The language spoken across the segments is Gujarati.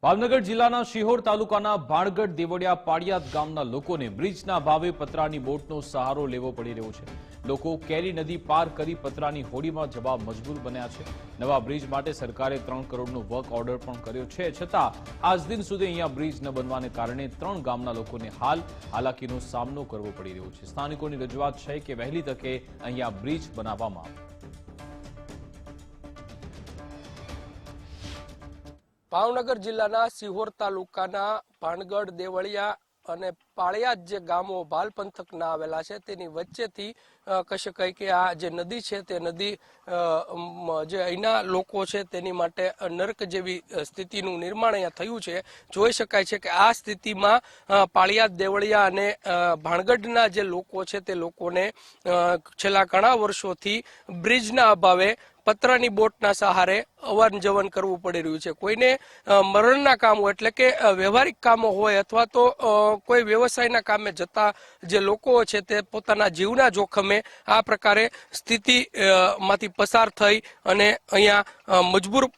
ભાવનગર જિલ્લાના શિહોર તાલુકાના ભાણગઢ દેવળિયા પાળિયાદ ગામના લોકોને બ્રિજના ભાવે પતરાની બોટનો સહારો લેવો પડી રહ્યો છે। લોકો કેરી નદી પાર કરી પતરાની હોડીમાં જવા મજબૂર બન્યા છે। નવા બ્રિજ માટે સરકારે 3 કરોડનો વર્ક ઓર્ડર પણ કર્યો છે, છતાં આજ દિન સુધી અહીંયા બ્રિજ ન બનવાને કારણે 3 ગામના લોકોને હાલાકીનો સામનો કરવો પડી રહ્યો છે। સ્થાનિકોની રજૂઆત છે કે વહેલી તકે અહીંયા બ્રિજ બનાવવામાં આવે। ભાવનગર જિલ્લાના શિહોર તાલુકાના ભાણગઢ દેવળિયા અને પાળિયાદ જે ગામો ભાલ પંથકના આવેલા છે તેની વચ્ચેથી કહી શકાય કે આ જે નદી છે તે નદી જે અહીંના લોકો છે તેની માટે નર્ક જેવી સ્થિતિનું નિર્માણ અહીંયા થયું છે। જોઈ શકાય છે કે આ સ્થિતિમાં પાળિયાદ દેવળિયા અને ભાણગઢના જે લોકો છે તે લોકોને છેલ્લા ઘણા વર્ષોથી બ્રિજના અભાવે પતરાની બોટના સહારે અવન જવન કરવું પડી રહ્યું છે। કોઈને મરણના કામો એટલે કે વ્યવહારિક કામો હોય અથવા તો કોઈ વ્યવસાયના કામે જતા જે લોકો છે તે પોતાના જીવના જોખમે આ પ્રકારે સ્થિતિમાંથી પસાર થઈ અને અહીંયા મજબૂર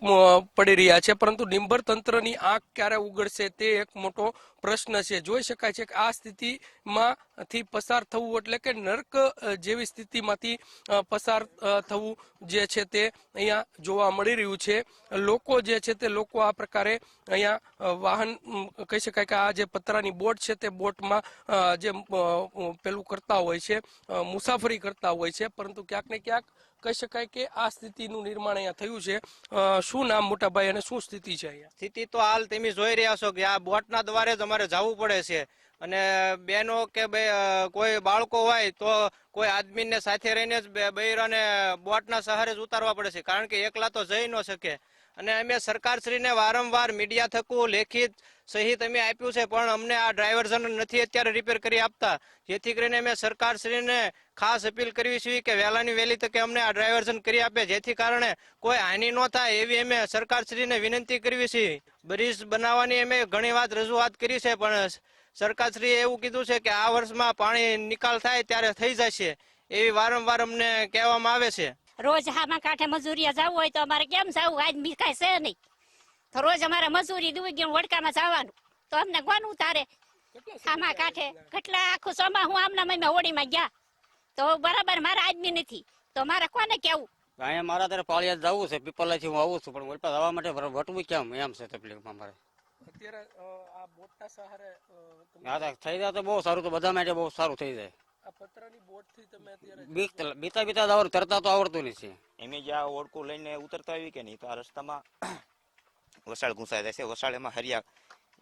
પડી રહ્યા છે, પરંતુ નિંભર તંત્રની આંખ ક્યારે ઉગડશે તે એક મોટો પ્રશ્ન છે। જોઈ શકાય છે કે આ સ્થિતિમાંથી પસાર થવું એટલે કે નર્ક જેવી સ્થિતિમાંથી પસાર થવું જે છે તે અહીંયા જોવા મળી રહ્યું છે। લોકો જે છે તે લોકો આ પ્રકારે અહીંયા વાહન કહી શકાય કે આ જે પતરાની બોટ છે તે બોટમાં જે પેલું કરતા હોય છે, મુસાફરી કરતા હોય છે, પરંતુ ક્યાંક ને ક્યાંક કહી શકાય કે આ સ્થિતિનું નિર્માણ અહીંયા થયું છે। શું નામ મોટાભાઈ અને શું સ્થિતિ છે અહીંયા? સ્થિતિ તો હાલ તમે જોઈ રહ્યા છો કે આ બોટના દ્વારે જ અમારે જવું પડે છે અને બહેનો કે કોઈ બાળકો હોય તો કોઈ આદમીને સાથે રહીને જ બૈરાને બોટના સહારે જ ઉતારવા પડે છે, કારણ કે એકલા તો જઈ ન શકે। અને અમે સરકારશ્રીને વારંવાર મીડિયા થકું લેખિત સહિત અમે આપ્યું છે, પણ અમને આ ડ્રાઈવર્ઝન નથી અત્યારે રિપેર કરી આપતા, જેથી કરીને અમે સરકારશ્રીને ખાસ અપીલ કરવી છે કે વહેલાની વહેલી તકે અમને આ ડ્રાઈવર્ઝન કરી આપે, જેથી કારણે કોઈ હાનિ ન થાય એવી અમે સરકારશ્રીને વિનંતી કરવી છે। બ્રિજ બનાવવાની અમે ઘણી વાર રજૂઆત કરી છે, પણ સરકારશ્રીએ એવું કીધું છે કે આ વર્ષમાં પાણી નિકાલ થાય ત્યારે થઈ જશે એવી વારંવાર અમને કહેવામાં આવે છે। રોજ હામાં કાંઠે મજૂરીએ જવું હોય તો અમારે કેમ જવું? આજ કાંઈ છે નહીં તો રોજ અમારે મજૂરી દૂર ગયું વડકામાં જવાનું તો અમને કોણ ઉતારે? હામાં કાંઠે કેટલા આખું સોમાં હું આમના મમ્મી હોડીમાં ગયા તો બરાબર મારા આદમી નથી તો મારે કોને કેવું? અહીંયા મારા ત્યારે પાળિયાદ જવું છે, પીપલાથી હું આવું છું, પણ વડપા જવા માટે વટવું કેમ એમ છે તકલીફમાં મારે। અત્યારે આ બોટના સહારે થઈ જાય તો બહુ સારું, તો બધા માટે બહુ સારું થઈ જાય। આ પતરાની બોટથી તમે અત્યારે બીતા જવાનું તરતા તો આવડતું નથી। એમ જ્યાં ઓળખું લઈને ઉતરતા આવી કે નહીં તો આ રસ્તામાં વસાળ ઘૂંસાઈ જાય છે। વસાળ એમાં હરિયા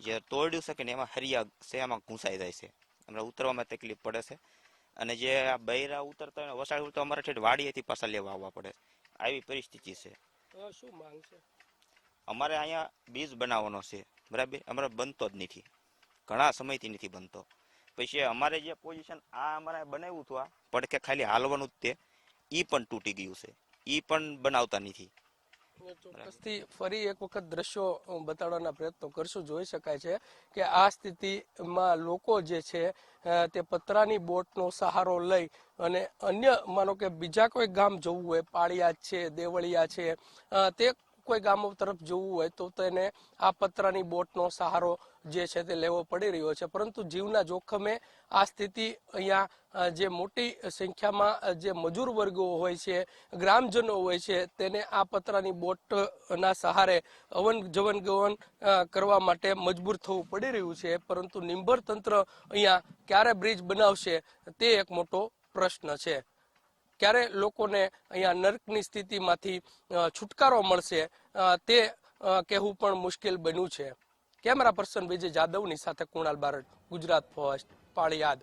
જે તોડ્યું છે કે ને એમાં હરિયા છે એમાં ઘૂંસાઈ જાય છે, અમને ઉતરવામાં તકલીફ પડે છે। અને જે આ બૈરા ઉતરતા હોય વસાળ ઉતરતા અમારે ઠેઠ વાડીએથી પાછા લેવા આવવા પડે, આવી પરિસ્થિતિ છે। શું માંગ છે? અમારે અહીંયા બ્રિજ બનાવવાનો છે, બરાબર, અમારે બનતો જ નથી, ઘણા સમયથી નથી બનતો। પછી અમારે જે પોઝિશન આ અમારે બનાવ્યું હતું આ પડકે ખાલી હાલવાનું જ તે ઈ પણ તૂટી ગયું છે, ઈ પણ બનાવતા નથી। ચોક્કસથી ફરી એક વખત દ્રશ્યો બતાડવાના પ્રયત્નો કરશું। જોઈ શકાય છે કે આ સ્થિતિમાં લોકો જે છે તે પતરાની બોટનો સહારો લઈ અને અન્ય માનો કે બીજા કોઈ ગામ જવું હોય, પાળિયાદ છે, દેવળિયા છે, તે કોઈ ગામો તરફ જવું હોય તો તેને આ પતરાની બોટનો સહારો જે છે તે લેવો પડી રહ્યો છે, પરંતુ જીવના જોખમે આ સ્થિતિ અહીંયા જે મોટી સંખ્યામાં જે મજૂર વર્ગો હોય છે, ગ્રામજનો હોય છે, તેને આ પતરાની બોટના સહારે અવન જવન ગવન કરવા માટે મજબૂર થવું પડી રહ્યું છે, પરંતુ નિંભર તંત્ર અહીંયા ક્યારે બ્રિજ બનાવશે તે એક મોટો પ્રશ્ન છે। ક્યારે લોકોને અહીંયા નર્કની સ્થિતિમાંથી છુટકારો મળશે તે કહેવું પણ મુશ્કેલ બન્યું છે। કેમેરા પર્સન વિજય જાદવની સાથે કુણાલ બારડ, ગુજરાત ફર્સ્ટ, પાળિયાદ।